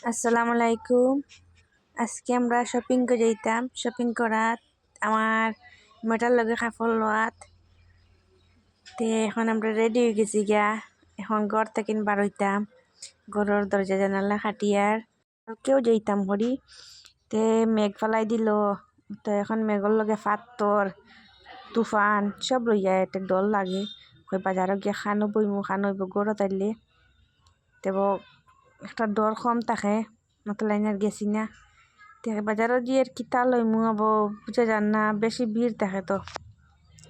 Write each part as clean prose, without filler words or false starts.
আসসালামু আলাইকুম। আজকে আমরা শপিং করে যাইতাম। শপিং করাত আমার মেটার লগে কাপড় লোয়াত তে এখন আমরা রেডি হয়ে গেছি গিয়া। এখন ঘর থেকে বার হইতাম, ঘরের দরজা জানালা খাটিয়ার কেউ যাইতাম করি তে মেঘ ফেলাই দিল। তো এখন মেঘর লগে ফাত্তর তুফান সব লইয়া একটা ডর লাগে। কই বাজারত গিয়া খানো বইমু খানো হইব গড়ত আইলে তেব একটা ডর কম থাকে মতো লাইনার গেছি না। বাজারও গিয়ে কিতা লইমু আবো বুঝা যান না, বেশি ভিড় থাকে তো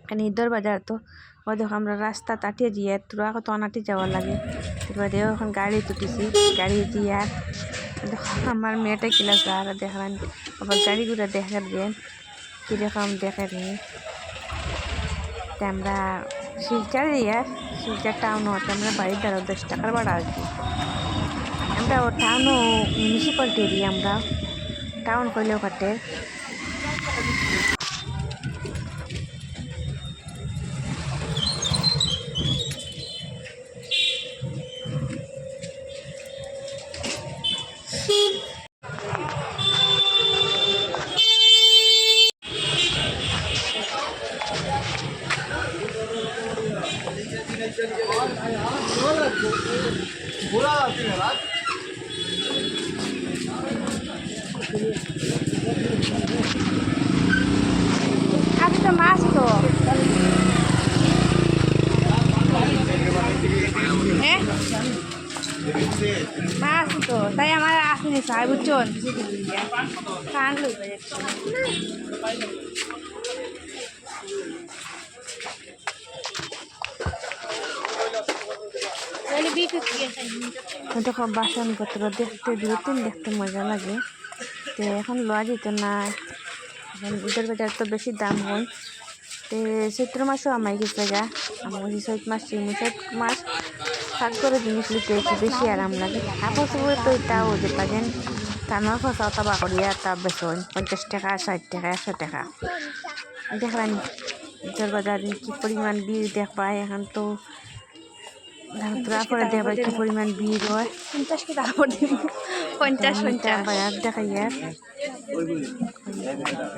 কারণ ঈদের বাজার তো। ও দেখো আমরা রাস্তা তাটিয়ে দিয়ে তোরা কত অনাটি যাওয়া লাগে। তারপরে দেখো এখন গাড়ি তুটিছি, গাড়ি দিয়ে আর দেখো আমার মেয়েটাই কিলা আর দেখলাম আবার গাড়িগুলা দেখার দেন কিরকম দেখে রে। আমরা শিলচার শিলচার টাউন হতে আমরা বাড়ির দ্বারা 10 টাকার ভাড়া আর কি। আমরা ও টাউনও মিউনিসিপালিটি এরিয়া, আমরা টাউন কইলেও কাটে। আজ তো মাছ তো মাছ তো তাই আমার আসেনি সাই বুঝছেন কান লইবে দেখো বাসনপত্র দেখতে দূরদিন দেখতে মজা লাগে। তো এখন লওয়া যেত না, এখন ঈদের বাজার তো বেশি দাম হয়। তো চৈত্র মাসও আমায় গেছে গা, আমার চৈত মাস চৈত মাস শাক করে জিনিস লিখতে একটু বেশি আরাম লাগে। কাপড় চোপড় তো এটাও যে পারেন কানোর ফসাও তাবা করিয়া তা বেচন 50 টাকা 60 টাকা 100 টাকা। দেখলাম ঈদের বাজার কি পরিমাণ ভিড় দেখবাই। এখন তো তারপরে দেখবা কি পরিমাণ ভিড় হয়। 50 টাকা দিব 50 বাজার দেখাইয়া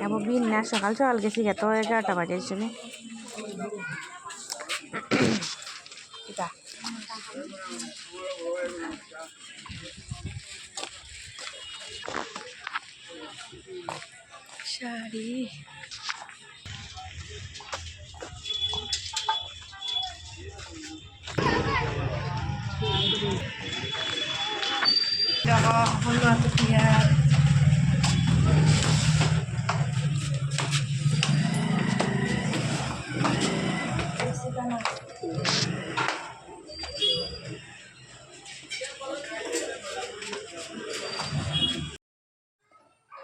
এবার ভিড় না। সকাল সকাল গেছি তো 11টা বাজে শুনে শাড়ি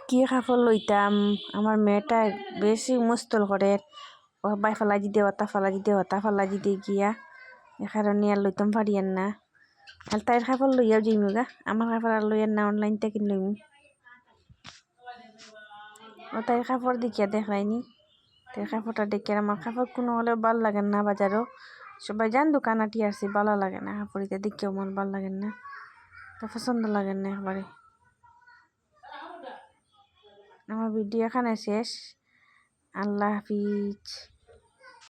কি কাপড় লইতাম। আমার মেয়েটা বেশি মুস্তল করে, ও বাই ফালাই দিতে ওটা ফালাই দিতে ওটা ফালাই দিতে গিয়া এ কারণে আর লইতাম পারিয়েন না। আর তাইর কাপড় লইয়াও যাইমু গা, আমার কাপড় আর লইয়েন না, অনলাইন থেকে লইমু। ও তাইর কাপড় দেখিয়া দেখায়নি, তাই কাপড়টা দেখে আমার কাপড় কোনো হলেও ভাল লাগে না। বাজারও সবাই যান দোকান আটি আসছি, ভালো লাগে না কাপড়িতে দেখেও মন ভাল লাগে না, তো পছন্দ লাগে না একবারে। আমার ভিডিও এখানে শেষ। আল্লাহ হাফিজ।